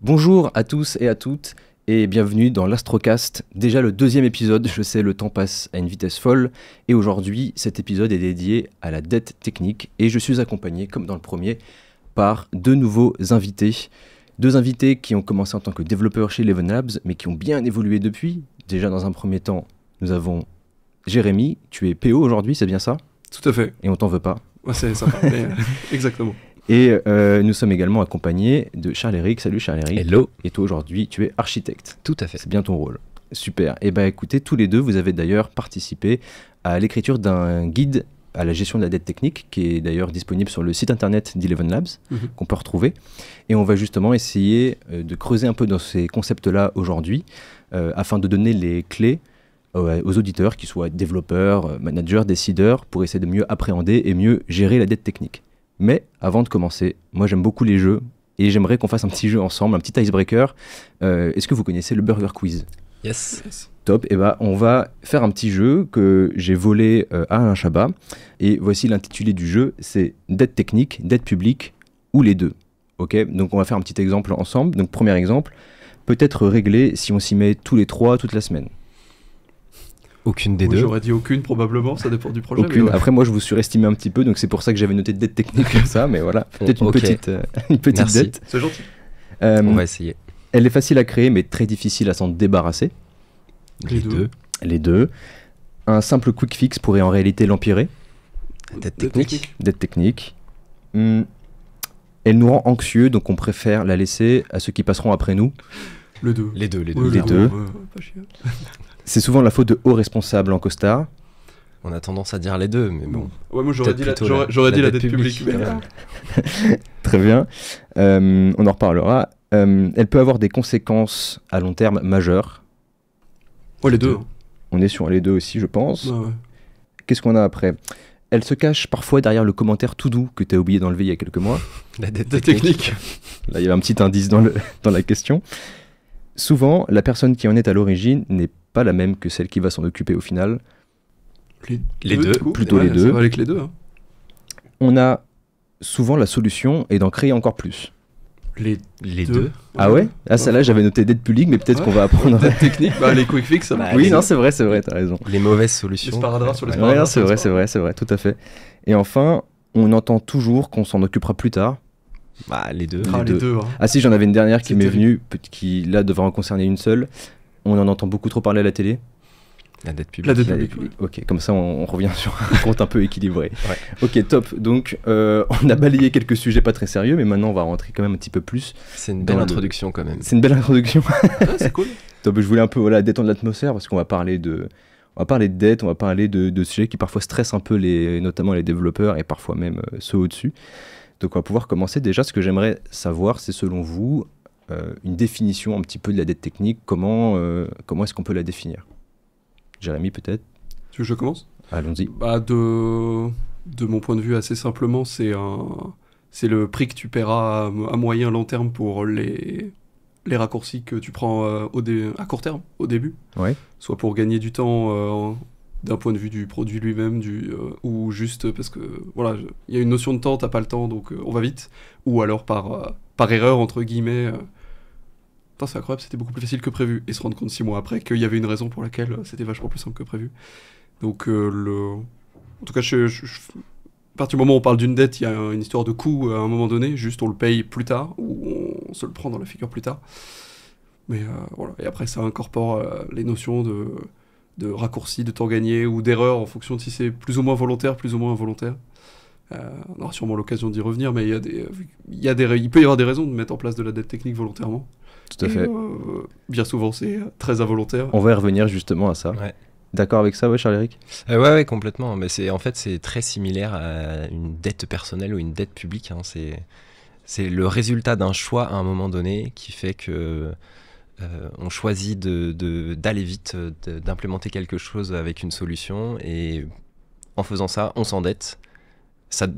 Bonjour à tous et à toutes et bienvenue dans l'Astrocast, déjà le deuxième épisode, je sais le temps passe à une vitesse folle et aujourd'hui cet épisode est dédié à la dette technique et je suis accompagné comme dans le premier par deux nouveaux invités. Deux invités qui ont commencé en tant que développeurs chez Eleven Labs mais qui ont bien évolué depuis. Déjà dans un premier temps nous avons Jérémy, tu es PO aujourd'hui, c'est bien ça? Tout à fait. Et on t'en veut pas. Ouais, c'est sympa, mais exactement. Et nous sommes également accompagnés de Charles-Éric. Salut Charles-Éric. Hello. Et toi aujourd'hui, tu es architecte. Tout à fait. C'est bien ton rôle. Super. Et bah écoutez, tous les deux, vous avez d'ailleurs participé à l'écriture d'un guide à la gestion de la dette technique, qui est d'ailleurs disponible sur le site internet d'Eleven Labs, qu'on peut retrouver. Et on va justement essayer de creuser un peu dans ces concepts-là aujourd'hui, afin de donner les clés aux auditeurs, qu'ils soient développeurs, managers, décideurs, pour essayer de mieux appréhender et mieux gérer la dette technique. Mais avant de commencer, moi j'aime beaucoup les jeux et j'aimerais qu'on fasse un petit jeu ensemble, un petit icebreaker. Est-ce que vous connaissez le Burger Quiz? Yes. Top, et bah on va faire un petit jeu que j'ai volé à Alain Chabat. Et voici l'intitulé du jeu, c'est dette technique, dette publique ou les deux. Ok, donc on va faire un petit exemple ensemble. Donc premier exemple, peut être réglé si on s'y met tous les trois toute la semaine. Aucune des Moi, deux. j'aurais dit aucune probablement, ça dépend du projet. Aucune. Mais ouais. Après moi je vous surestimais un petit peu, donc c'est pour ça que j'avais noté dette technique comme ça, mais voilà, peut-être une Ok. petite Merci. dette. C'est gentil. On va essayer. Elle est facile à créer mais très difficile à s'en débarrasser. Les deux. Les deux. Un simple quick fix pourrait en réalité l'empirer. Dette technique. Dette technique. Elle nous rend anxieux, donc on préfère la laisser à ceux qui passeront après nous. Les deux. Les deux. Ouais, Les deux. pas chier. C'est souvent la faute de hauts responsables en costard. On a tendance à dire les deux, mais bon. Ouais, moi j'aurais Peut-être dit plutôt j'aurais dit la dette dette publique. publique, mais- quand même. Très bien. On en reparlera. Elle peut avoir des conséquences à long terme majeures. Ouais, les deux. On est sur les deux aussi, je pense. Ouais, ouais. Qu'est-ce qu'on a après? Elle se cache parfois derrière le commentaire tout doux que tu as oublié d'enlever il y a quelques mois. La dette Dette technique. technique. Là, il y avait un petit indice dans la question. Souvent, la personne qui en est à l'origine n'est pas la même que celle qui va s'en occuper au final. Les deux. du coup. Plutôt Ouais, les deux. Ça va avec les deux. Hein. On a souvent la solution et d'en créer encore plus. Les deux. Ah ouais? Ah, celle-là, j'avais noté dette publique, mais peut-être qu'on va apprendre. Dette technique, bah les quick fix, ça Bah, marche. Oui, les- non, c'est vrai, t'as raison. Les mauvaises Les solutions. sparadraps sur les Ouais, sparadraps. non, c'est vrai, tout à fait. Et enfin, on entend toujours qu'on s'en occupera plus tard. Bah, les deux. Ah, les les deux. deux. Hein. Ah si, j'en avais une dernière qui C'est m'est terrible. venue, qui là devrait en concerner une seule. On en entend beaucoup trop parler à la télé. La dette publique. La dette La publique. dette publique. Ok, comme ça on revient sur un compte un peu équilibré. Ouais. Ok, top. Donc on a balayé quelques sujets pas très sérieux, mais maintenant on va rentrer quand même un petit peu plus. C'est une Dans belle le- introduction quand même. C'est une belle introduction. Ouais, c'est cool. Top, je voulais un peu détendre l'atmosphère parce qu'on va parler de dette, on va parler de sujets qui parfois stressent un peu notamment les développeurs et parfois même ceux au-dessus. Donc on va pouvoir commencer. Déjà, ce que j'aimerais savoir, c'est selon vous une définition un petit peu de la dette technique. Comment est-ce qu'on peut la définir? Jérémy, peut-être? Tu veux que je commence? Allons-y. Bah de mon point de vue, assez simplement, c'est le prix que tu paieras à moyen long terme pour les raccourcis que tu prends à court terme, au début. Ouais. Soit pour gagner du temps d'un point de vue du produit lui-même, ou juste parce que voilà, il y a une notion de temps, t'as pas le temps, donc on va vite. Ou alors par erreur, entre guillemets. Putain, c'est incroyable, c'était beaucoup plus facile que prévu. Et se rendre compte 6 mois après qu'il y avait une raison pour laquelle c'était vachement plus simple que prévu. Donc, en tout cas, à partir du moment où on parle d'une dette, il y a une histoire de coût à un moment donné, juste on le paye plus tard, ou on se le prend dans la figure plus tard. Mais voilà, et après ça incorpore les notions de raccourci, de temps gagné, ou d'erreur en fonction de si c'est plus ou moins volontaire, plus ou moins involontaire. On aura sûrement l'occasion d'y revenir, mais il peut y avoir des raisons de mettre en place de la dette technique volontairement. Tout à fait. Bien souvent, c'est très involontaire. On va y revenir justement à ça. Ouais. D'accord avec ça, ouais, Charles-Éric? Ouais, complètement. Mais c'est très similaire à une dette personnelle ou une dette publique. Hein. C'est le résultat d'un choix à un moment donné qui fait que on choisit d'aller vite, d'implémenter quelque chose avec une solution, et en faisant ça, on s'endette.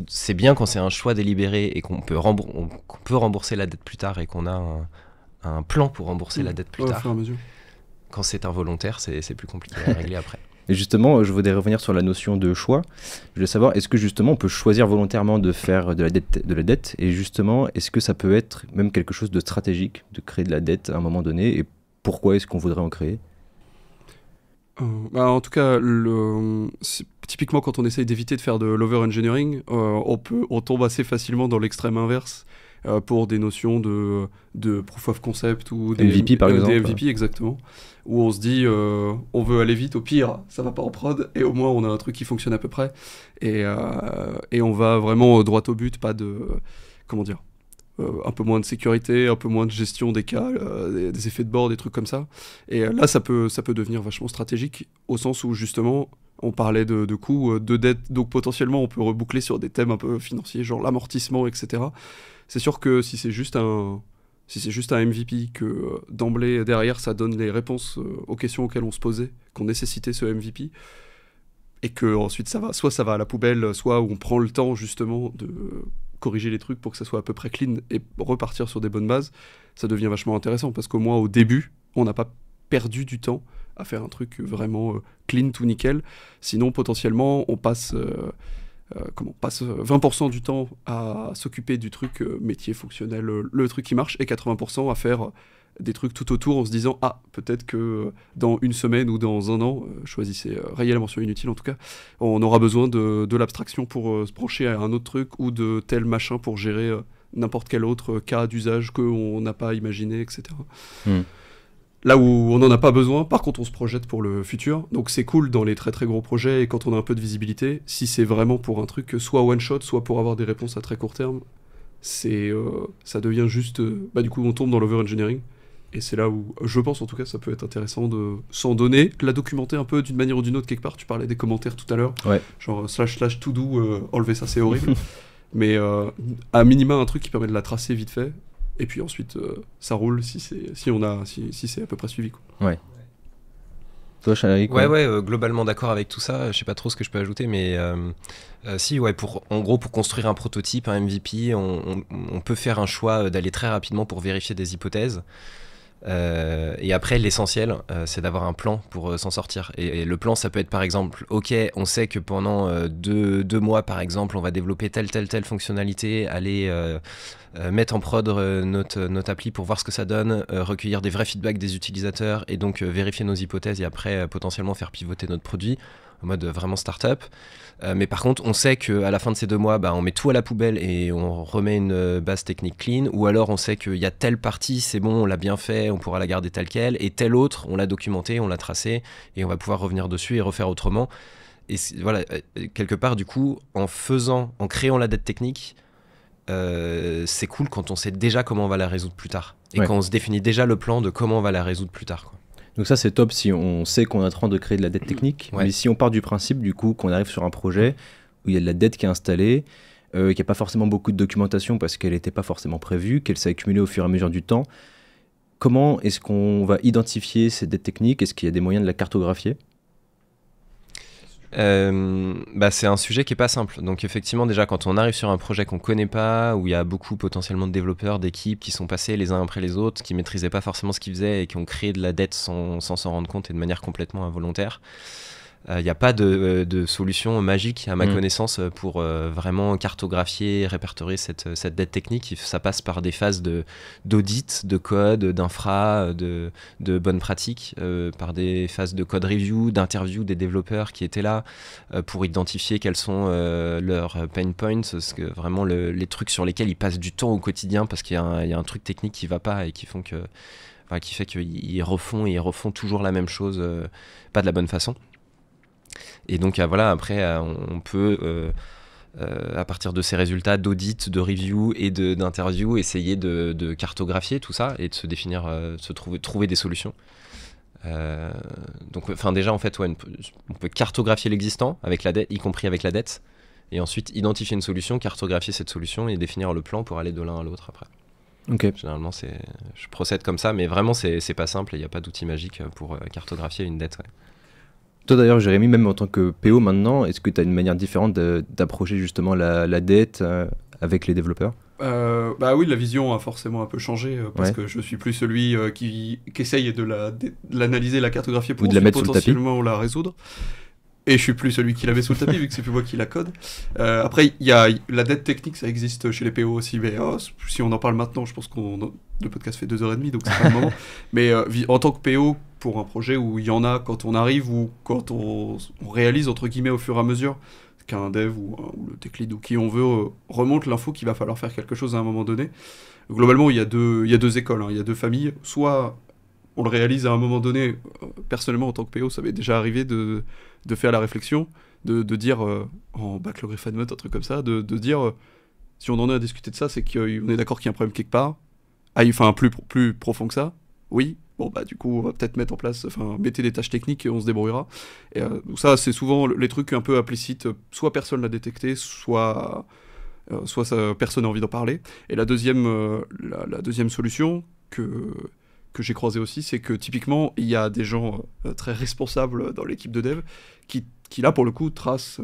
C'est bien quand c'est un choix délibéré et qu'on peut rembourser la dette plus tard et qu'on a un plan pour rembourser la dette plus Ouais, au tard. fur et à mesure. Quand c'est involontaire, c'est plus compliqué à régler après. Et justement, je voudrais revenir sur la notion de choix. Je voulais savoir, est-ce que justement on peut choisir volontairement de faire de la dette, et justement, est-ce que ça peut être même quelque chose de stratégique de créer de la dette à un moment donné, et pourquoi est-ce qu'on voudrait en créer? En tout cas, typiquement quand on essaye d'éviter de faire de l'over-engineering, on tombe assez facilement dans l'extrême inverse pour des notions de proof of concept ou des MVP par exemple. Des MVP exactement, où on se dit on veut aller vite, au pire ça va pas en prod et au moins on a un truc qui fonctionne à peu près et on va vraiment droit au but, pas de comment dire. Un peu moins de sécurité, un peu moins de gestion des cas, des effets de bord, des trucs comme ça. Et là, ça peut devenir vachement stratégique, au sens où, justement, on parlait de coûts, de dettes, donc potentiellement, on peut reboucler sur des thèmes un peu financiers, genre l'amortissement, etc. C'est sûr que si c'est juste un MVP, que d'emblée, derrière, ça donne les réponses aux questions auxquelles on se posait, qu'on nécessitait ce MVP, et que ensuite soit ça va à la poubelle, soit on prend le temps, justement, de corriger les trucs pour que ça soit à peu près clean et repartir sur des bonnes bases, ça devient vachement intéressant parce qu'au moins au début, on n'a pas perdu du temps à faire un truc vraiment clean, tout nickel. Sinon, potentiellement, on passe 20% du temps à s'occuper du truc métier fonctionnel, le truc qui marche, et 80% à faire des trucs tout autour en se disant peut-être que dans une semaine ou dans un an, choisissez rayez la mention inutile en tout cas, on aura besoin de l'abstraction pour se brancher à un autre truc ou de tel machin pour gérer n'importe quel autre cas d'usage qu'on n'a pas imaginé, etc. Là où on n'en a pas besoin, par contre on se projette pour le futur, donc c'est cool dans les très très gros projets et quand on a un peu de visibilité. Si c'est vraiment pour un truc soit one shot, soit pour avoir des réponses à très court terme, ça devient juste du coup on tombe dans l'over-engineering. Et c'est là où, je pense en tout cas, ça peut être intéressant de s'en donner, la documenter un peu d'une manière ou d'une autre quelque part. Tu parlais des commentaires tout à l'heure, genre / to do, enlever ça c'est horrible. Mais à minima un truc qui permet de la tracer vite fait, et puis ensuite ça roule si c'est à peu près suivi, quoi. Ouais. Toi, Chanaric, globalement d'accord avec tout ça. Je sais pas trop ce que je peux ajouter, mais en gros, pour construire un prototype, un MVP, on peut faire un choix d'aller très rapidement pour vérifier des hypothèses. Et après, l'essentiel, c'est d'avoir un plan pour s'en sortir. Et le plan, ça peut être par exemple, ok, on sait que pendant 2 mois, par exemple, on va développer telle fonctionnalité, aller mettre en prod notre appli pour voir ce que ça donne, recueillir des vrais feedbacks des utilisateurs et donc vérifier nos hypothèses et après potentiellement faire pivoter notre produit en mode vraiment start-up. Mais par contre, on sait qu'à la fin de ces 2 mois, on met tout à la poubelle et on remet une base technique clean, ou alors on sait qu'il y a telle partie, c'est bon, on l'a bien fait, on pourra la garder telle quelle, et telle autre, on l'a documenté, on l'a tracé, et on va pouvoir revenir dessus et refaire autrement. Et voilà, quelque part, du coup, en créant la dette technique, c'est cool quand on sait déjà comment on va la résoudre plus tard. Et quand on se définit déjà le plan de comment on va la résoudre plus tard, quoi. Donc ça c'est top si on sait qu'on est en train de créer de la dette technique, mais si on part du principe du coup qu'on arrive sur un projet où il y a de la dette qui est installée, qu'il n'y a pas forcément beaucoup de documentation parce qu'elle n'était pas forcément prévue, qu'elle s'est accumulée au fur et à mesure du temps, comment est-ce qu'on va identifier cette dette technique? Est-ce qu'il y a des moyens de la cartographier? C'est un sujet qui est pas simple. Donc effectivement, déjà quand on arrive sur un projet qu'on connaît pas, où il y a beaucoup potentiellement de développeurs, d'équipes qui sont passés les uns après les autres, qui maîtrisaient pas forcément ce qu'ils faisaient et qui ont créé de la dette sans s'en rendre compte et de manière complètement involontaire, il n'y a pas de solution magique à ma connaissance pour vraiment cartographier, répertorier cette dette technique. Ça passe par des phases d'audit, de code, d'infra, de bonnes pratiques, par des phases de code review, d'interview des développeurs qui étaient là pour identifier quels sont leurs pain points, vraiment les trucs sur lesquels ils passent du temps au quotidien parce qu'il y a un truc technique qui ne va pas et qui fait qu'ils refont toujours la même chose, pas de la bonne façon. Et donc après on peut à partir de ces résultats d'audit, de review et d'interview essayer de cartographier tout ça et de se définir, trouver des solutions. Donc déjà en fait on peut cartographier l'existant avec la dette, y compris avec la dette, et ensuite identifier une solution, cartographier cette solution et définir le plan pour aller de l'un à l'autre après. Okay. Généralement je procède comme ça, mais vraiment c'est pas simple et il n'y a pas d'outil magique pour cartographier une dette. Toi d'ailleurs Jérémy, même en tant que PO maintenant, est-ce que tu as une manière différente d'approcher justement la dette avec les développeurs? Bah oui, la vision a forcément un peu changé parce que je suis plus celui qui essaye de l'analyser, la cartographier pour de la mettre potentiellement la résoudre. Et je suis plus celui qui la met sous le tapis vu que c'est plus moi qui la code. Après, il y a la dette technique, ça existe chez les PO aussi, mais si on en parle maintenant, je pense que le podcast fait 2h30, donc c'est pas le moment. Mais en tant que PO, pour un projet où il y en a quand on arrive ou quand on réalise, entre guillemets, au fur et à mesure, qu'un dev ou le tech lead ou qui on veut remonte l'info qu'il va falloir faire quelque chose à un moment donné. Globalement, il y a deux écoles, il y a deux familles. Soit on le réalise à un moment donné, personnellement en tant que PO, ça m'est déjà arrivé de faire la réflexion, de dire, en backlog refinement, un truc comme ça, de dire, si on en est à discuter de ça, c'est qu'on est d'accord qu'il y a un problème quelque part, enfin plus profond que ça, oui, bon bah du coup on va peut-être mettre en place, mettez des tâches techniques et on se débrouillera. Et donc ça c'est souvent les trucs un peu implicites, soit personne l'a détecté, soit personne n'a envie d'en parler. Et la deuxième solution que j'ai croisé aussi, c'est que typiquement il y a des gens très responsables dans l'équipe de dev qui là pour le coup tracent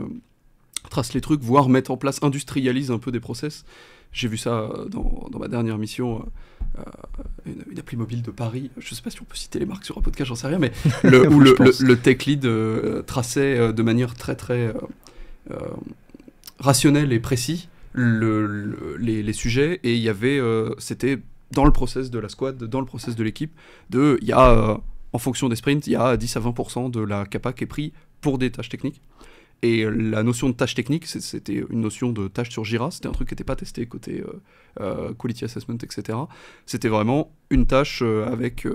les trucs, voire mettent en place, industrialisent un peu des process. J'ai vu ça dans ma dernière mission, une appli mobile de Paris, je sais pas si on peut citer les marques sur un podcast, j'en sais rien, mais où le tech lead traçait de manière très très rationnelle et précis les sujets, et il y avait, c'était dans le process de la squad, dans le process de l'équipe, il y a, en fonction des sprints, il y a 10 à 20% de la capa qui est pris pour des tâches techniques. Et la notion de tâche technique, c'était une notion de tâche sur Jira, c'était un truc qui n'était pas testé côté quality assessment, etc. C'était vraiment une tâche avec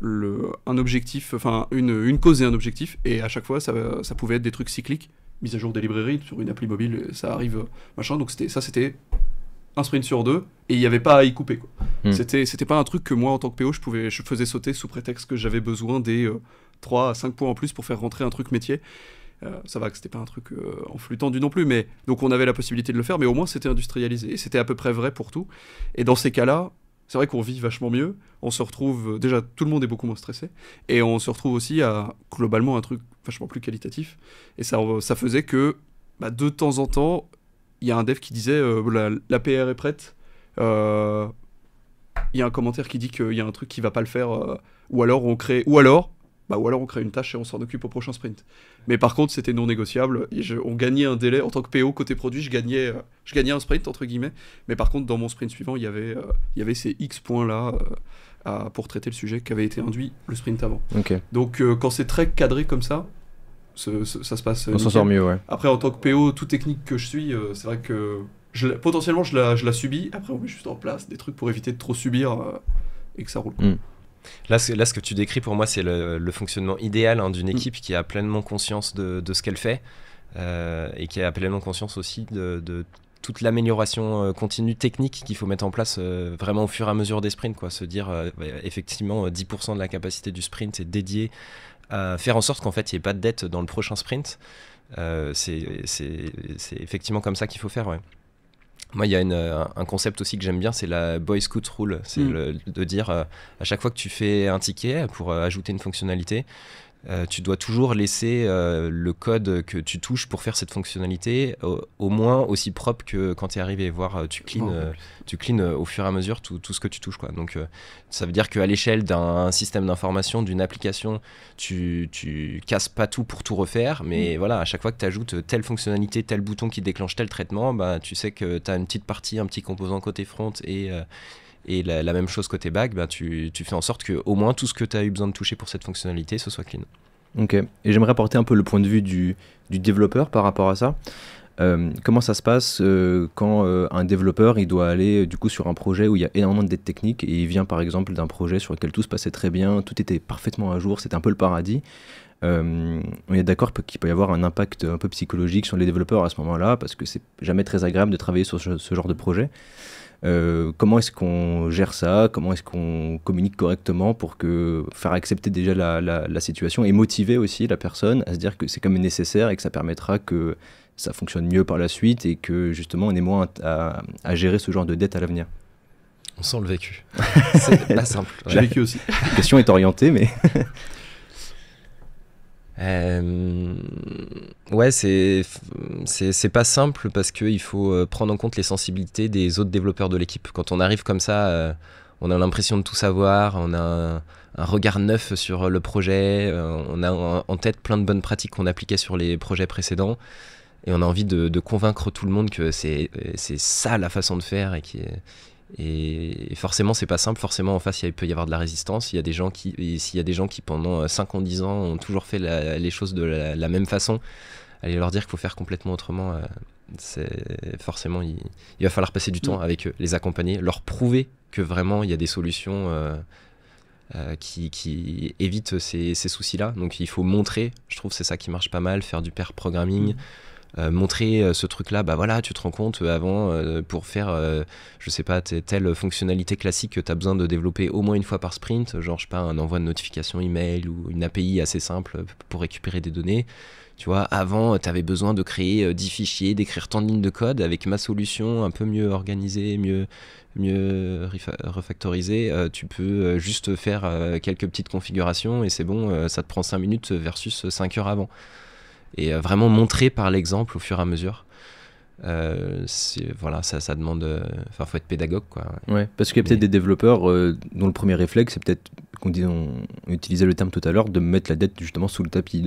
un objectif, enfin une cause et un objectif, et à chaque fois ça pouvait être des trucs cycliques, mise à jour des librairies sur une appli mobile, ça arrive, machin, donc c'était un sprint sur deux, et il n'y avait pas à y couper, quoi. C'était pas un truc que moi en tant que PO je faisais sauter sous prétexte que j'avais besoin des 3 à 5 points en plus pour faire rentrer un truc métier. Ça va que c'était pas un truc en flux tendu non plus, mais donc on avait la possibilité de le faire, mais au moins c'était industrialisé, et c'était à peu près vrai pour tout. Et dans ces cas-là, c'est vrai qu'on vit vachement mieux, on se retrouve, déjà tout le monde est beaucoup moins stressé, et on se retrouve aussi à globalement un truc vachement plus qualitatif, et ça faisait que de temps en temps, il y a un dev qui disait la PR est prête, il y a un commentaire qui dit qu'il y a un truc qui va pas le faire, ou alors on crée une tâche et on s'en occupe au prochain sprint. Mais par contre, c'était non négociable. On gagnait un délai. En tant que PO, côté produit, je gagnais un sprint, entre guillemets. Mais par contre, dans mon sprint suivant, il y avait ces X points-là pour traiter le sujet qui avait été induit le sprint avant. Okay. Donc, quand c'est très cadré comme ça se passe on s'en sort mieux, ouais. Après, en tant que PO, toute technique que je suis, c'est vrai que potentiellement, je la subis. Après, on met juste en place des trucs pour éviter de trop subir et que ça roule. Là, ce que tu décris pour moi, c'est le fonctionnement idéal d'une équipe qui a pleinement conscience de ce qu'elle fait et qui a pleinement conscience aussi de toute l'amélioration continue technique qu'il faut mettre en place vraiment au fur et à mesure des sprints, quoi. Se dire effectivement 10% de la capacité du sprint est dédiée à faire en sorte qu'en fait il n'y ait pas de dette dans le prochain sprint. C'est effectivement comme ça qu'il faut faire, ouais. Moi, il y a un concept aussi que j'aime bien, c'est la Boy Scout Rule. C'est de dire, à chaque fois que tu fais un ticket pour ajouter une fonctionnalité, tu dois toujours laisser le code que tu touches pour faire cette fonctionnalité au moins aussi propre que quand tu es arrivé. Voire tu clean au fur et à mesure tout ce que tu touches, quoi. Donc ça veut dire qu'à l'échelle d'un système d'information, d'une application, tu casses pas tout pour tout refaire, mais voilà, à chaque fois que tu ajoutes telle fonctionnalité, tel bouton qui déclenche tel traitement, tu sais que tu as une petite partie, un petit composant côté front et la même chose côté back, tu fais en sorte que au moins tout ce que tu as eu besoin de toucher pour cette fonctionnalité, ce soit clean. Ok, et j'aimerais apporter un peu le point de vue du développeur par rapport à ça. Comment ça se passe quand un développeur il doit aller du coup sur un projet où il y a énormément de dettes techniques, et il vient par exemple d'un projet sur lequel tout se passait très bien, tout était parfaitement à jour, c'était un peu le paradis. On est d'accord qu'il peut y avoir un impact un peu psychologique sur les développeurs à ce moment-là, parce que c'est jamais très agréable de travailler sur ce genre de projet. Comment est-ce qu'on gère ça? Comment est-ce qu'on communique correctement pour faire accepter déjà la situation et motiver aussi la personne à se dire que c'est quand même nécessaire et que ça permettra que ça fonctionne mieux par la suite et que justement on est moins à gérer ce genre de dette à l'avenir? On sent le vécu. C'est pas simple. J'ai vécu aussi. La question est orientée, mais... Ouais, c'est pas simple parce qu'il faut prendre en compte les sensibilités des autres développeurs de l'équipe. Quand on arrive comme ça, on a l'impression de tout savoir, on a un regard neuf sur le projet, on a en tête plein de bonnes pratiques qu'on appliquait sur les projets précédents et on a envie de convaincre tout le monde que c'est ça la façon de faire et forcément c'est pas simple, forcément en face il peut y avoir de la résistance, s'il y a des gens qui pendant 5 ans, 10 ans ont toujours fait les choses de la même façon, aller leur dire qu'il faut faire complètement autrement, forcément il va falloir passer du temps avec eux, les accompagner, leur prouver que vraiment il y a des solutions qui évitent ces soucis-là, donc il faut montrer, je trouve que c'est ça qui marche pas mal, faire du pair programming, montrer ce truc là, bah voilà, tu te rends compte avant pour faire je sais pas, telle fonctionnalité classique que tu as besoin de développer au moins une fois par sprint, genre je sais pas, un envoi de notification email ou une API assez simple pour récupérer des données. Tu vois, avant tu avais besoin de créer 10 fichiers, d'écrire tant de lignes de code. Avec ma solution un peu mieux organisée, mieux refactorisée, tu peux juste faire quelques petites configurations et c'est bon, ça te prend 5 minutes versus 5 heures avant. Et vraiment montrer par l'exemple au fur et à mesure. Voilà, ça demande. Enfin, faut être pédagogue, quoi. Ouais, parce qu'il y a peut-être des développeurs dont le premier réflexe, c'est peut-être, on utilisait le terme tout à l'heure, de mettre la dette justement sous le tapis,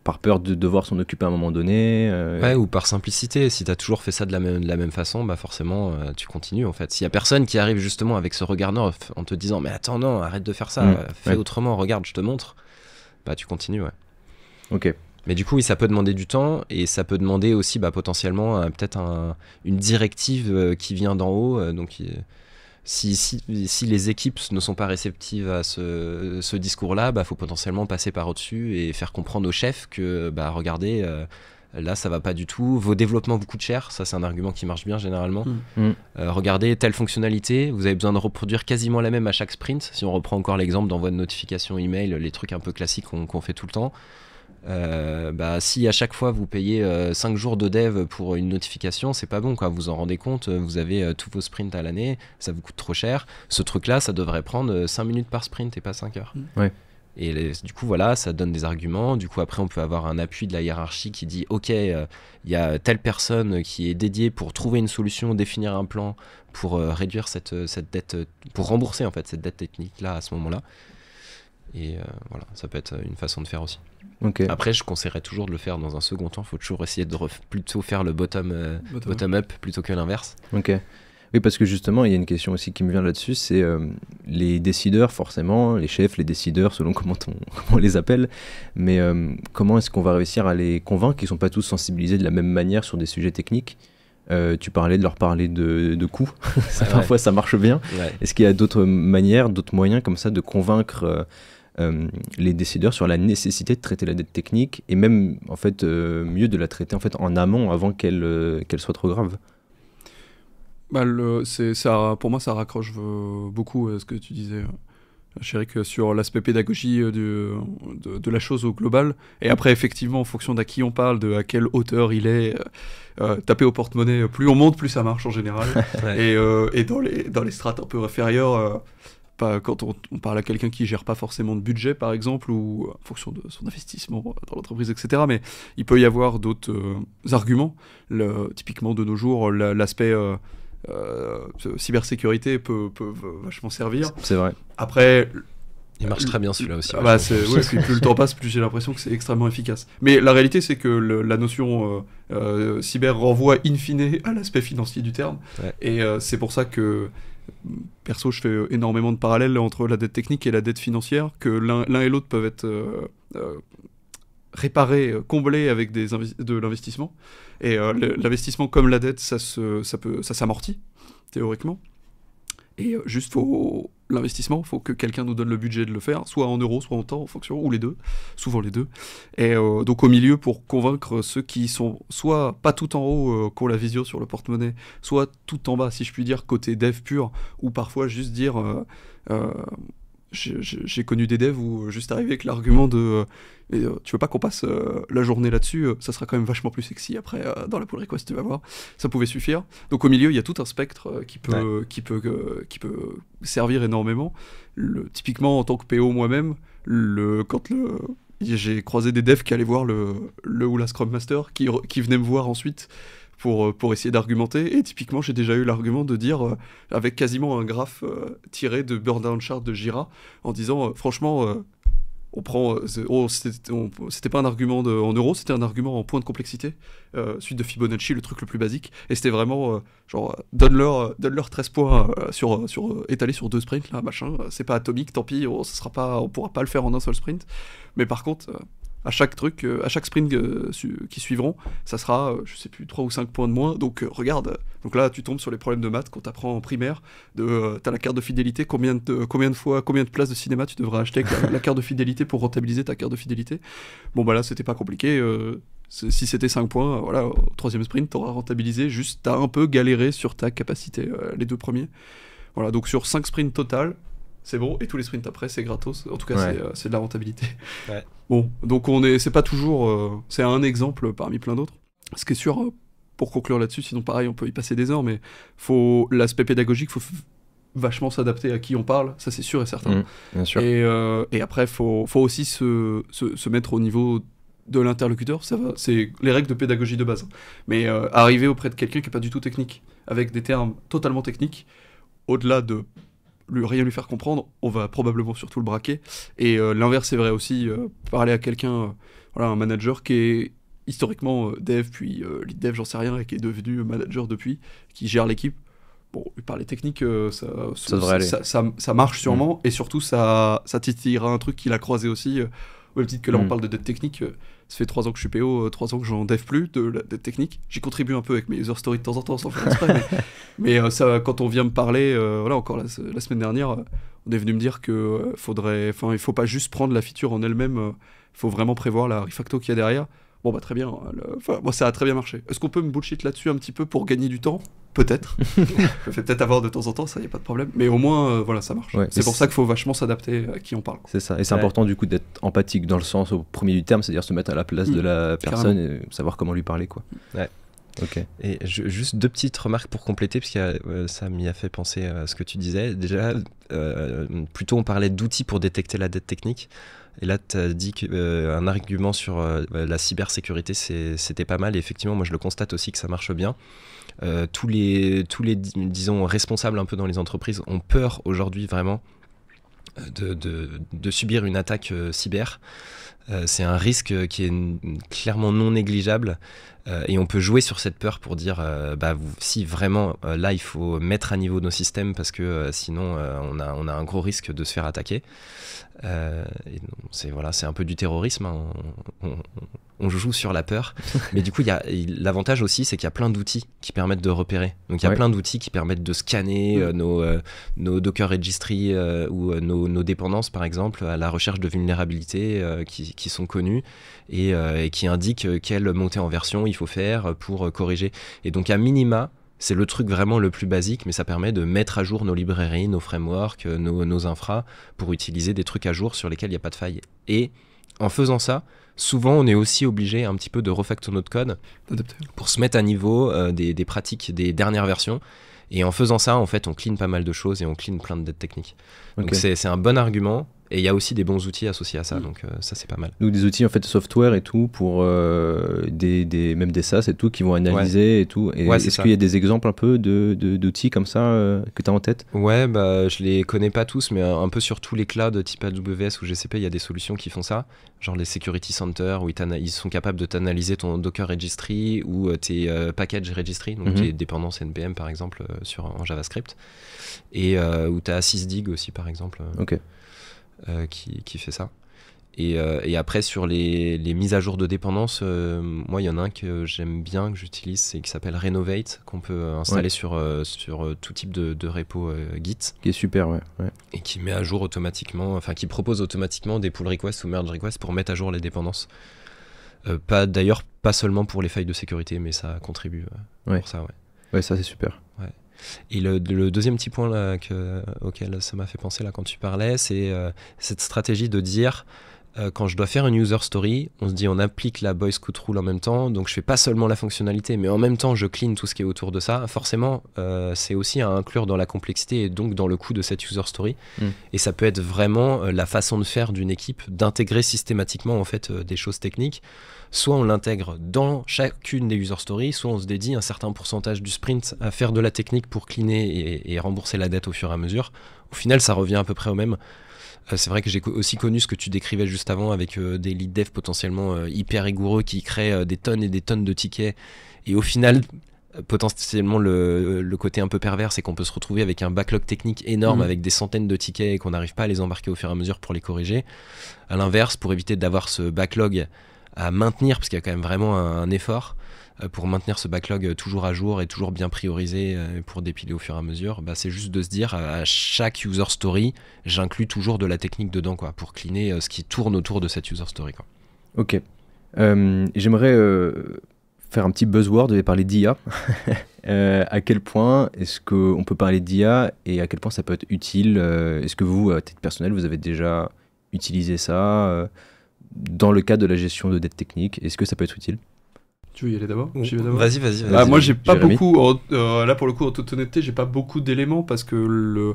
par peur de devoir s'en occuper à un moment donné. Ouais, ou par simplicité. Si tu as toujours fait ça de la même façon, bah forcément, tu continues en fait. S'il y a personne qui arrive justement avec ce regard neuf en te disant mais attends, non, arrête de faire ça, fais autrement, regarde, je te montre, bah tu continues, ouais. Ok. Mais du coup, oui, ça peut demander du temps et ça peut demander aussi potentiellement peut-être une directive qui vient d'en haut. Donc, si les équipes ne sont pas réceptives à ce discours-là, faut potentiellement passer par au-dessus et faire comprendre aux chefs que, regardez, là, ça va pas du tout. Vos développements vous coûtent cher. Ça, c'est un argument qui marche bien généralement. Regardez, telle fonctionnalité, vous avez besoin de reproduire quasiment la même à chaque sprint. Si on reprend encore l'exemple d'envoi de notification email, les trucs un peu classiques qu'on fait tout le temps. Si à chaque fois vous payez 5 jours de dev pour une notification, c'est pas bon, quoi. Vous en rendez compte, vous avez tous vos sprints à l'année, ça vous coûte trop cher. Ce truc là, ça devrait prendre 5 minutes par sprint et pas 5 heures. Ouais. Et du coup voilà, ça donne des arguments. Du coup après on peut avoir un appui de la hiérarchie qui dit ok, il y a telle personne qui est dédiée pour trouver une solution, définir un plan pour réduire cette dette, pour rembourser en fait cette dette technique là à ce moment là. Et voilà, ça peut être une façon de faire aussi. Okay. Après, je conseillerais toujours de le faire dans un second temps. Il faut toujours essayer de plutôt faire le bottom-up plutôt que l'inverse. Ok. Oui, parce que justement, il y a une question aussi qui me vient là-dessus, c'est les décideurs, forcément, les chefs, les décideurs, selon comment on les appelle, mais comment est-ce qu'on va réussir à les convaincre qu'ils ne sont pas tous sensibilisés de la même manière sur des sujets techniques? Tu parlais de leur parler de coûts, parfois ça marche bien. Ouais. Est-ce qu'il y a d'autres manières, d'autres moyens comme ça de convaincre les décideurs sur la nécessité de traiter la dette technique et même en fait mieux de la traiter en fait en amont avant qu'elle soit trop grave? Pour moi ça raccroche beaucoup à ce que tu disais, Chéric, sur l'aspect pédagogie de la chose au global. Et après, effectivement, en fonction d'à qui on parle, de à quelle hauteur il est, taper au porte-monnaie, plus on monte, plus ça marche en général. Ouais. Et dans les strates un peu inférieures, quand on parle à quelqu'un qui gère pas forcément de budget, par exemple, ou en fonction de son investissement dans l'entreprise, etc. Mais il peut y avoir d'autres arguments. Typiquement, de nos jours, l'aspect... cybersécurité peut vachement servir. C'est vrai. Après, il marche très bien celui-là aussi. Plus le temps passe, plus j'ai l'impression que c'est extrêmement efficace. Mais la réalité, c'est que la notion cyber renvoie in fine à l'aspect financier du terme. Ouais. Et c'est pour ça que, perso, je fais énormément de parallèles entre la dette technique et la dette financière, que l'un et l'autre peuvent être réparés, comblés avec de l'investissement. Et l'investissement comme la dette, ça s'amortit, théoriquement. Et juste l'investissement, il faut que quelqu'un nous donne le budget de le faire, soit en euros, soit en temps, en fonction, ou les deux, souvent les deux. Et donc au milieu, pour convaincre ceux qui sont soit pas tout en haut, qui ont la visio sur le porte-monnaie, soit tout en bas, si je puis dire, côté dev pur, ou parfois juste dire... j'ai connu des devs où juste arriver avec l'argument de tu veux pas qu'on passe la journée là-dessus, ça sera quand même vachement plus sexy après dans la pull request, tu vas voir, ça pouvait suffire. Donc au milieu il y a tout un spectre qui peut servir énormément. Typiquement en tant que PO moi-même, j'ai croisé des devs qui allaient voir le ou la Scrum Master, qui venaient me voir ensuite pour essayer d'argumenter. Et typiquement, j'ai déjà eu l'argument de dire, avec quasiment un graphe tiré de Burn Down Chart de Jira, en disant, franchement, on prend, c'était pas un argument en euros, c'était un argument en points de complexité, suite de Fibonacci, le truc le plus basique, et c'était vraiment genre donne-leur 13 points étalés sur 2 sprints, là, machin, c'est pas atomique, tant pis, on pourra pas le faire en un seul sprint, mais par contre, à chaque sprint qui suivront, ça sera, je sais plus, 3 ou 5 points de moins, donc regarde, donc là tu tombes sur les problèmes de maths qu'on t'apprend en primaire, t'as la carte de fidélité, combien de places de cinéma tu devras acheter avec la carte de fidélité pour rentabiliser ta carte de fidélité. Bon bah là c'était pas compliqué, si c'était 5 points, voilà, au 3e sprint t'auras rentabilisé, juste t'as un peu galéré sur ta capacité, les 2 premiers. Voilà, donc sur 5 sprints total, c'est bon, et tous les sprints après c'est gratos, en tout cas c'est de la rentabilité. Ouais. Bon, donc c'est pas toujours, c'est un exemple parmi plein d'autres. Ce qui est sûr, pour conclure là-dessus, sinon pareil on peut y passer des heures, mais l'aspect pédagogique, faut vachement s'adapter à qui on parle, ça c'est sûr et certain. Bien sûr. Et après faut aussi se mettre au niveau de l'interlocuteur, c'est les règles de pédagogie de base. Mais arriver auprès de quelqu'un qui est pas du tout technique, avec des termes totalement techniques, au-delà de rien lui faire comprendre, on va probablement surtout le braquer. Et l'inverse c'est vrai aussi, parler à quelqu'un, un manager qui est historiquement dev, puis lead dev, j'en sais rien, et qui est devenu manager depuis, qui gère l'équipe. Bon, lui parler technique, ça marche sûrement, et surtout ça titillera un truc qu'il a croisé aussi, au même titre que là on parle de dette technique. Ça fait 3 ans que je suis PO, 3 ans que j'en dev plus de la dette technique. J'y contribue un peu avec mes user stories de temps en temps sans faire exprès, mais ça, quand on vient me parler, encore la semaine dernière, on est venu me dire que il faut pas juste prendre la feature en elle-même, il faut vraiment prévoir la refacto qu'il y a derrière. Bon bah très bien, moi ça a très bien marché. Est-ce qu'on peut me bullshit là-dessus un petit peu pour gagner du temps ? Peut-être. Je le fais peut-être avoir de temps en temps, ça y a pas de problème. Mais au moins, ça marche. Ouais, c'est pour ça qu'il faut vachement s'adapter à qui on parle. C'est ça. Et c'est important du coup d'être empathique dans le sens au premier du terme, c'est-à-dire se mettre à la place de la personne et savoir comment lui parler, quoi. Ouais. Ok. Et juste 2 petites remarques pour compléter, parce que ça m'y a fait penser à ce que tu disais. Déjà, plutôt on parlait d'outils pour détecter la dette technique. Et là, tu as dit qu'un argument sur la cybersécurité, c'était pas mal. Et effectivement, moi, je le constate aussi que ça marche bien. Tous les disons, responsables un peu dans les entreprises ont peur aujourd'hui vraiment de subir une attaque cyber. C'est un risque qui est clairement non négligeable. Et on peut jouer sur cette peur pour dire si vraiment là il faut mettre à niveau nos systèmes parce que sinon on a un gros risque de se faire attaquer. Et c'est un peu du terrorisme, hein. On joue sur la peur, mais du coup l'avantage aussi c'est qu'il y a plein d'outils qui permettent de repérer. Donc il y a plein d'outils qui permettent de scanner nos Docker Registry ou nos dépendances par exemple à la recherche de vulnérabilités qui sont connues et qui indiquent quelle montée en version il faut faire pour corriger. Et donc à minima, c'est le truc vraiment le plus basique, mais ça permet de mettre à jour nos librairies, nos frameworks, nos infras, pour utiliser des trucs à jour sur lesquels il n'y a pas de faille. Et en faisant ça, souvent on est aussi obligé un petit peu de refactorer notre code pour se mettre à niveau des pratiques des dernières versions. Et en faisant ça, en fait, on clean pas mal de choses et on clean plein de dettes techniques. Donc c'est un bon argument. Et il y a aussi des bons outils associés à ça, donc ça c'est pas mal. Donc des outils en fait de software et tout pour même des SaaS et tout qui vont analyser et tout. Et est-ce qu'il y a des exemples un peu d'outils comme ça que tu as en tête ? Ouais, je les connais pas tous, mais un peu sur tous les clouds type AWS ou GCP, il y a des solutions qui font ça. Genre les Security Center où ils sont capables de t'analyser ton Docker Registry ou tes Package Registry, donc tes dépendances NPM par exemple en JavaScript. Et où tu as Sysdig aussi par exemple. Qui fait ça. Et après sur les mises à jour de dépendance, moi il y en a un que j'aime bien, que j'utilise, qui s'appelle Renovate, qu'on peut installer sur tout type de repo Git. Qui est super, ouais. Et qui met à jour automatiquement, qui propose automatiquement des pull requests ou merge requests pour mettre à jour les dépendances. D'ailleurs, pas seulement pour les failles de sécurité, mais ça contribue pour ça, Ouais, ça c'est super. Ouais. Et le deuxième petit point là, auquel ça m'a fait penser là, quand tu parlais, c'est cette stratégie de dire quand je dois faire une user story, on se dit on applique la boy scout rule en même temps, donc je fais pas seulement la fonctionnalité, mais en même temps je clean tout ce qui est autour de ça. Forcément, c'est aussi à inclure dans la complexité et donc dans le coût de cette user story. Et ça peut être vraiment la façon de faire d'une équipe d'intégrer systématiquement en fait des choses techniques. Soit on l'intègre dans chacune des user stories, soit on se dédie un certain pourcentage du sprint à faire de la technique pour cleaner et rembourser la dette au fur et à mesure. Au final, ça revient à peu près au même. C'est vrai que j'ai aussi connu ce que tu décrivais juste avant avec des lead dev potentiellement hyper rigoureux qui créent des tonnes et des tonnes de tickets. Et au final, potentiellement le côté un peu pervers, c'est qu'on peut se retrouver avec un backlog technique énorme avec des centaines de tickets et qu'on n'arrive pas à les embarquer au fur et à mesure pour les corriger. À l'inverse, pour éviter d'avoir ce backlog à maintenir, parce qu'il y a quand même vraiment un effort pour maintenir ce backlog toujours à jour et toujours bien priorisé pour dépiler au fur et à mesure, c'est juste de se dire à chaque user story, j'inclus toujours de la technique dedans quoi, pour cleaner ce qui tourne autour de cette user story quoi. Ok. J'aimerais faire un petit buzzword, je vais parler d'IA. À quel point est-ce qu'on peut parler d'IA et à quel point ça peut être utile? Est-ce que vous, à titre personnel, vous avez déjà utilisé ça dans le cadre de la gestion de dettes techniques? Est-ce que ça peut être utile? Tu veux y aller d'abord? Vas-y. Moi, j'ai pas Jérémy. beaucoup. Là, pour le coup, en toute honnêteté, j'ai pas beaucoup d'éléments parce que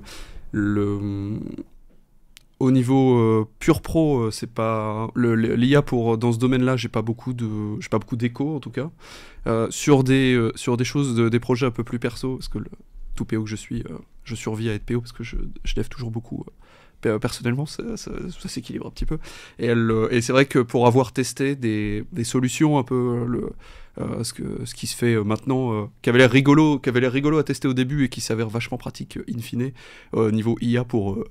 au niveau pur pro, c'est pas l'IA pour dans ce domaine-là. J'ai pas beaucoup d'écho en tout cas sur des choses, des projets un peu plus perso parce que tout PO que je suis, je survis à être PO parce que je dev toujours beaucoup. Personnellement, ça s'équilibre un petit peu. Et c'est vrai que pour avoir testé des solutions un peu ce qui se fait maintenant, qui avait l'air rigolo à tester au début et qui s'avère vachement pratique in fine niveau IA pour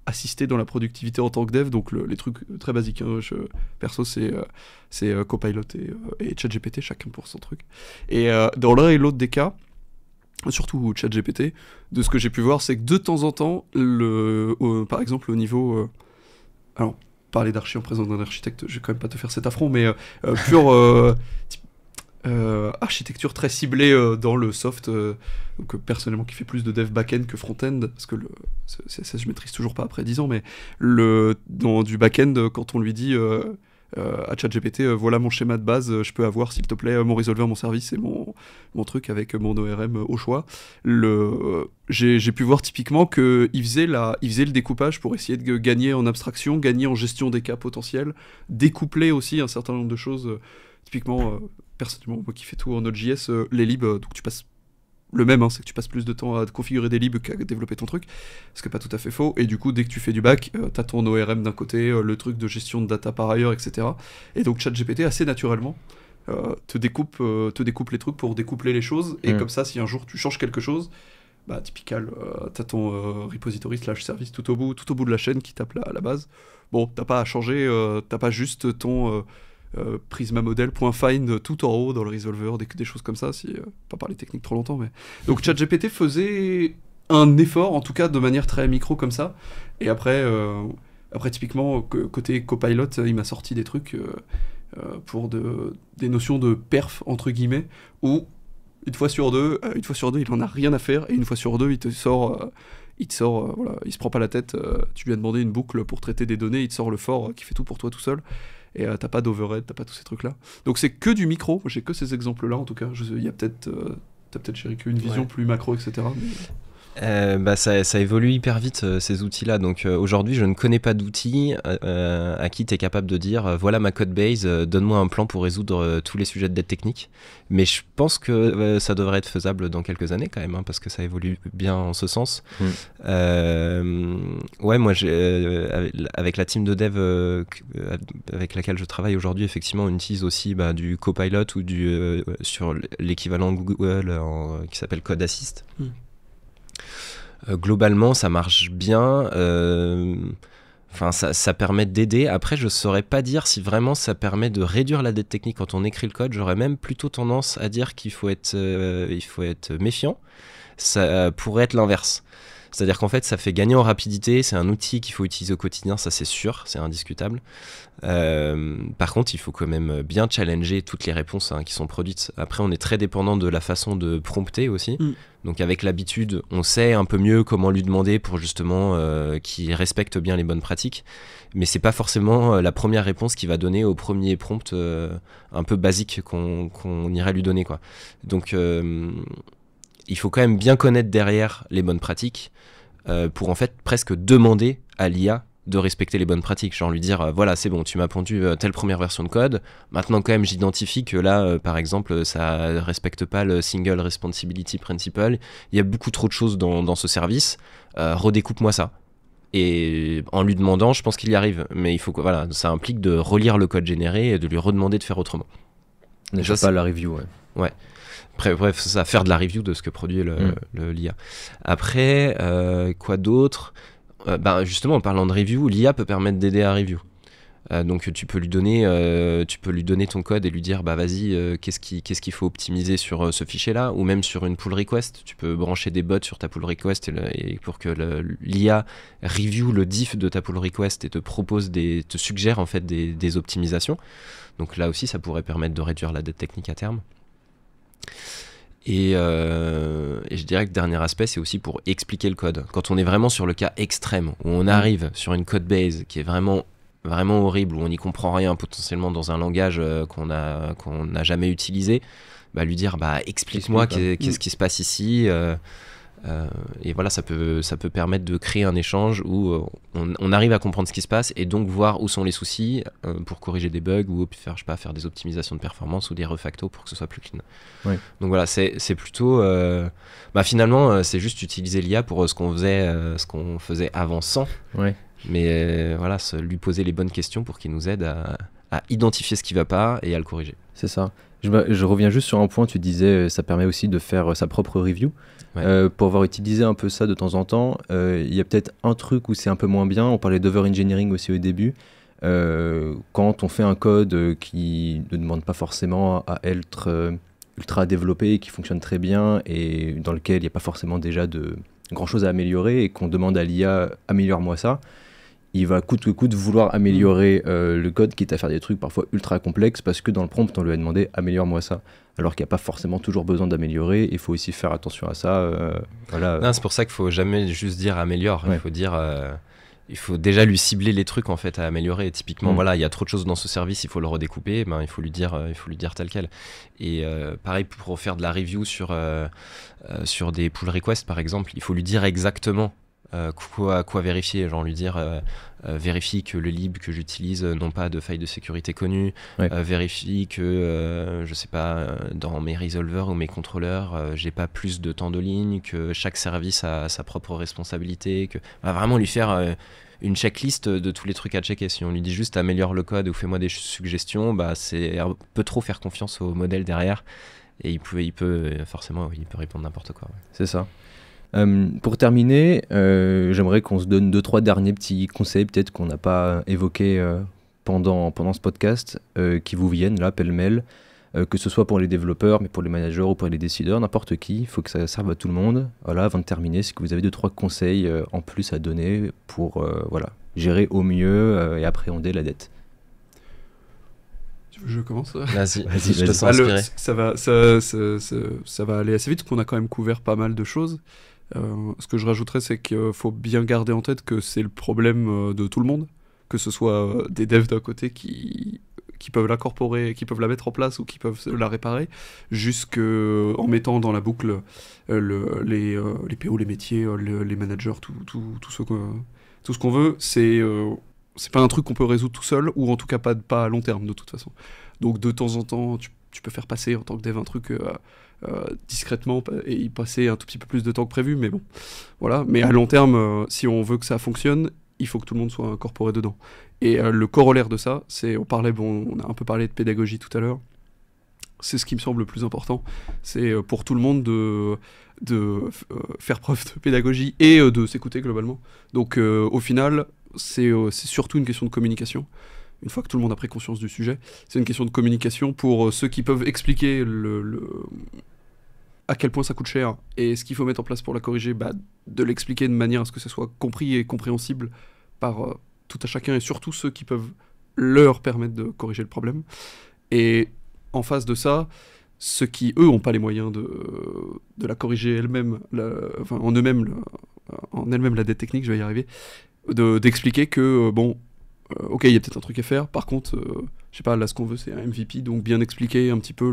assister dans la productivité en tant que dev, donc les trucs très basiques. Perso, c'est Copilot et ChatGPT, chacun pour son truc. Et dans l'un et l'autre des cas, surtout ChatGPT, de ce que j'ai pu voir, c'est que de temps en temps, par exemple au niveau... alors, parler d'archi en présence d'un architecte, je vais quand même pas te faire cet affront, mais pure architecture très ciblée dans le soft, donc personnellement qui fait plus de dev back-end que front-end, parce que CSS je maîtrise toujours pas après 10 ans, mais dans du back-end, quand on lui dit... à ChatGPT, voilà mon schéma de base, je peux avoir s'il te plaît mon resolver, mon service et mon truc avec mon ORM au choix. J'ai pu voir typiquement qu'il faisait le découpage pour essayer de gagner en abstraction, gagner en gestion des cas potentiels, découpler aussi un certain nombre de choses. Typiquement, personnellement, moi qui fais tout en Node.js, les libs, donc tu passes le même, c'est que tu passes plus de temps à configurer des libs qu'à développer ton truc, ce qui n'est pas tout à fait faux, et du coup dès que tu fais du back, t'as ton ORM d'un côté, le truc de gestion de data par ailleurs, etc. Et donc ChatGPT assez naturellement te découpe les trucs pour découpler les choses, et comme ça si un jour tu changes quelque chose, typical, t'as ton repository / service tout au bout de la chaîne qui tape à la base. Bon, t'as pas à changer, t'as pas juste ton... Prisma model.find tout en haut dans le resolver, des choses comme ça, si pas parler technique trop longtemps, mais donc ChatGPT faisait un effort en tout cas de manière très micro comme ça, et après typiquement côté Copilot il m'a sorti des trucs pour des notions de perf entre guillemets où une fois sur deux il en a rien à faire, et une fois sur deux il te sort voilà, il se prend pas la tête, tu lui as demandé une boucle pour traiter des données, il te sort le for qui fait tout pour toi tout seul. Et t'as pas d'overhead, t'as pas tous ces trucs-là. Donc c'est que du micro, j'ai que ces exemples-là en tout cas. Il y a peut-être, t'as peut-être Chéri une vision plus macro, etc. Ça évolue hyper vite ces outils-là. Donc aujourd'hui, je ne connais pas d'outils à qui tu es capable de dire voilà ma code base, donne-moi un plan pour résoudre tous les sujets de dette technique. Mais je pense que ça devrait être faisable dans quelques années quand même, parce que ça évolue bien en ce sens. Moi, avec la team de dev avec laquelle je travaille aujourd'hui, effectivement, on utilise aussi du Copilot ou sur l'équivalent Google qui s'appelle Code Assist. Globalement, ça marche bien. Ça permet d'aider. Après, je saurais pas dire si vraiment ça permet de réduire la dette technique quand on écrit le code. J'aurais même plutôt tendance à dire qu'il faut être méfiant. Ça pourrait être l'inverse. C'est-à-dire qu'en fait, ça fait gagner en rapidité. C'est un outil qu'il faut utiliser au quotidien, ça c'est sûr, c'est indiscutable. Par contre, il faut quand même bien challenger toutes les réponses qui sont produites. Après, on est très dépendant de la façon de prompter aussi. Donc avec l'habitude, on sait un peu mieux comment lui demander pour justement qu'il respecte bien les bonnes pratiques. Mais c'est pas forcément la première réponse qu'il va donner au premier prompt un peu basique qu'on irait lui donner, quoi. Donc il faut quand même bien connaître derrière les bonnes pratiques pour en fait presque demander à l'IA de respecter les bonnes pratiques, genre lui dire voilà, c'est bon, tu m'as pondu telle première version de code, maintenant quand même j'identifie que là par exemple ça respecte pas le single responsibility principle, il y a beaucoup trop de choses dans ce service, redécoupe-moi ça. Et en lui demandant, je pense qu'il y arrive, mais il faut que, voilà, ça implique de relire le code généré et de lui redemander de faire autrement. Déjà, pas la review, ouais. Bref, ça, faire de la review de ce que produit l'IA. Après, quoi d'autre? Justement, en parlant de review, l'IA peut permettre d'aider à review. Donc tu peux lui donner ton code et lui dire vas-y, qu'est-ce qu'il faut optimiser sur ce fichier-là, ou même sur une pull request. Tu peux brancher des bots sur ta pull request et pour que l'IA review le diff de ta pull request et te suggère en fait des optimisations. Donc là aussi, ça pourrait permettre de réduire la dette technique à terme. Et je dirais que le dernier aspect, c'est aussi pour expliquer le code. Quand on est vraiment sur le cas extrême, où on arrive sur une code base qui est vraiment horrible, où on n'y comprend rien potentiellement dans un langage qu'on n'a jamais utilisé, lui dire explique-moi qu'est-ce qui se passe ici, et voilà, ça peut permettre de créer un échange où on arrive à comprendre ce qui se passe et donc voir où sont les soucis pour corriger des bugs ou faire des optimisations de performance ou des refactos pour que ce soit plus clean. Ouais. Donc voilà, c'est plutôt finalement c'est juste utiliser l'IA pour ce qu'on faisait avant sans. Ouais. Mais voilà, lui poser les bonnes questions pour qu'il nous aide à identifier ce qui va pas et à le corriger. C'est ça. Je reviens juste sur un point, tu disais ça permet aussi de faire sa propre review. Ouais. Pour avoir utilisé un peu ça de temps en temps, il y a peut-être un truc où c'est un peu moins bien. On parlait d'over-engineering aussi au début. Quand on fait un code qui ne demande pas forcément à être ultra développé, qui fonctionne très bien et dans lequel il n'y a pas forcément déjà de grand-chose à améliorer et qu'on demande à l'IA « améliore-moi ça », il va coûte que coûte vouloir améliorer le code, quitte à faire des trucs parfois ultra complexes, parce que dans le prompt, on lui a demandé « améliore-moi ça ». Alors qu'il n'y a pas forcément toujours besoin d'améliorer, il faut aussi faire attention à ça. Voilà. Non, c'est pour ça qu'il ne faut jamais juste dire « améliore ouais. ». Il faut dire... il faut déjà lui cibler les trucs en fait à améliorer. Et typiquement, voilà, il y a trop de choses dans ce service, il faut le redécouper. Il faut lui dire tel quel. Et pareil pour faire de la review sur des pull requests par exemple, il faut lui dire exactement quoi vérifier. Genre lui dire vérifie que le lib que j'utilise n'ont pas de failles de sécurité connues. Ouais. Vérifie que je sais pas dans mes resolvers ou mes contrôleurs j'ai pas plus de temps de ligne, que chaque service a sa propre responsabilité, que vraiment lui faire une checklist de tous les trucs à checker. Si on lui dit juste améliore le code ou fais-moi des suggestions, c'est un peu trop faire confiance au modèle derrière et il peut répondre n'importe quoi. Ouais. C'est ça. Pour terminer, j'aimerais qu'on se donne 2-3 derniers petits conseils peut-être qu'on n'a pas évoqués pendant ce podcast qui vous viennent là pêle-mêle, que ce soit pour les développeurs, mais pour les managers ou pour les décideurs, n'importe qui, il faut que ça serve à tout le monde. Voilà, avant de terminer, c'est que vous avez 2-3 conseils en plus à donner pour gérer au mieux et appréhender la dette. Je commence. Vas-y, je te sens inspiré. Ça va aller assez vite, parce qu'on a quand même couvert pas mal de choses. Ce que je rajouterais, c'est qu'il faut bien garder en tête que c'est le problème de tout le monde, que ce soit des devs d'un côté qui peuvent l'incorporer, qui peuvent la mettre en place ou qui peuvent la réparer, jusqu'en mettant dans la boucle les PO, les métiers, les managers, tout ce qu'on veut. C'est pas un truc qu'on peut résoudre tout seul, ou en tout cas pas à long terme de toute façon. Donc de temps en temps, tu peux faire passer en tant que dev un truc discrètement et y passer un tout petit peu plus de temps que prévu, mais bon, voilà. Mais à long terme, si on veut que ça fonctionne, il faut que tout le monde soit incorporé dedans. Et le corollaire de ça, c'est, on a un peu parlé de pédagogie tout à l'heure, c'est ce qui me semble le plus important, c'est pour tout le monde de faire preuve de pédagogie et de s'écouter globalement. Donc au final, c'est surtout une question de communication. Une fois que tout le monde a pris conscience du sujet, c'est une question de communication pour ceux qui peuvent expliquer à quel point ça coûte cher et ce qu'il faut mettre en place pour la corriger, de l'expliquer de manière à ce que ce soit compris et compréhensible par tout à chacun et surtout ceux qui peuvent leur permettre de corriger le problème. Et en face de ça, ceux qui, eux, n'ont pas les moyens de la corriger elles-mêmes, en elles-mêmes la dette technique, je vais y arriver, d'expliquer que, ok, il y a peut-être un truc à faire, par contre, je sais pas, là ce qu'on veut c'est un MVP, donc bien expliquer un petit peu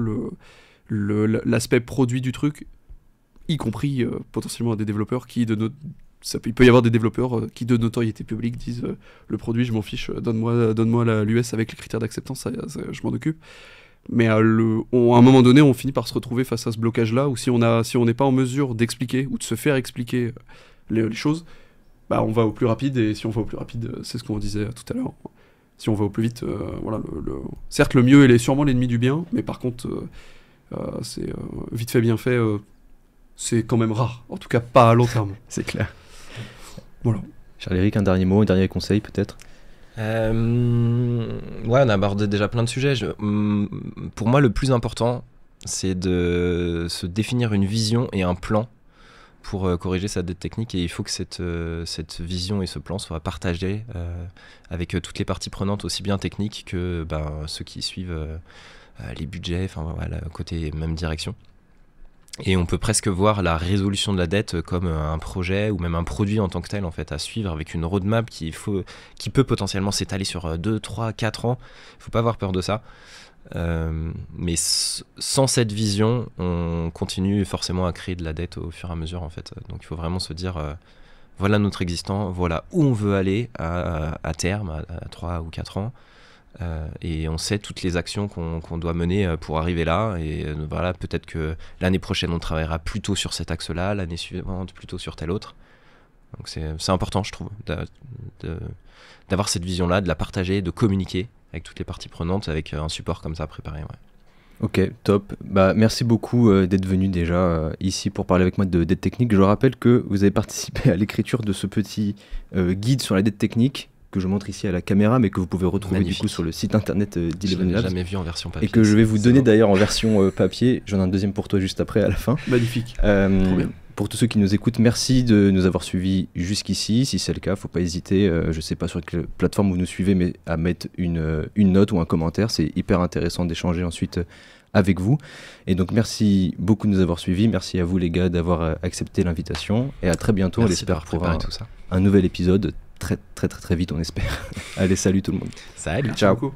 l'aspect produit du truc, y compris potentiellement à des développeurs qui, il peut y avoir des développeurs qui de notoriété publique disent le produit je m'en fiche, donne-moi l'US avec les critères d'acceptance, ça, je m'en occupe. Mais à un moment donné on finit par se retrouver face à ce blocage là où si on n'est pas en mesure d'expliquer ou de se faire expliquer les choses, on va au plus rapide, et si on va au plus rapide, c'est ce qu'on disait tout à l'heure, si on va au plus vite, voilà, certes le mieux est sûrement l'ennemi du bien, mais par contre c'est vite fait bien fait, c'est quand même rare, en tout cas pas à long terme. C'est clair. Voilà. Charles-Éric, un dernier mot, un dernier conseil peut-être? Ouais, on a abordé déjà plein de sujets. Pour moi, le plus important, c'est de se définir une vision et un plan pour corriger sa dette technique, et il faut que cette vision et ce plan soient partagés avec toutes les parties prenantes, aussi bien techniques que ceux qui suivent les budgets, voilà, côté même direction. Et on peut presque voir la résolution de la dette comme un projet ou même un produit en tant que tel, en fait, à suivre avec une roadmap qui peut potentiellement s'étaler sur 2, 3, 4 ans. Il ne faut pas avoir peur de ça. Mais sans cette vision, on continue forcément à créer de la dette au fur et à mesure, en fait. Donc il faut vraiment se dire, voilà notre existant, voilà où on veut aller à terme, à 3 ou 4 ans. Et on sait toutes les actions qu'on doit mener pour arriver là, et voilà, peut-être que l'année prochaine on travaillera plutôt sur cet axe-là, l'année suivante plutôt sur tel autre. Donc c'est important, je trouve, d'avoir cette vision-là, de la partager, de communiquer avec toutes les parties prenantes, avec un support comme ça préparé. Ouais. Ok, top. Merci beaucoup d'être venu déjà ici pour parler avec moi de dette technique. Je rappelle que vous avez participé à l'écriture de ce petit guide sur la dette technique, que je montre ici à la caméra, mais que vous pouvez retrouver du coup sur le site internet d'Eleven Labs. Je l'ai jamais vu en version papier. Et que je vais vous donner d'ailleurs en version papier. J'en ai un deuxième pour toi juste après, à la fin. Magnifique. Trop bien. Pour tous ceux qui nous écoutent, merci de nous avoir suivis jusqu'ici. Si c'est le cas, faut pas hésiter, je sais pas sur quelle plateforme vous nous suivez, mais à mettre une note ou un commentaire. C'est hyper intéressant d'échanger ensuite avec vous. Et donc merci beaucoup de nous avoir suivis. Merci à vous les gars d'avoir accepté l'invitation. Et à très bientôt, on l'espère, pour un nouvel épisode. Très vite, on espère. Allez, salut tout le monde. Salut. Ciao. Beaucoup.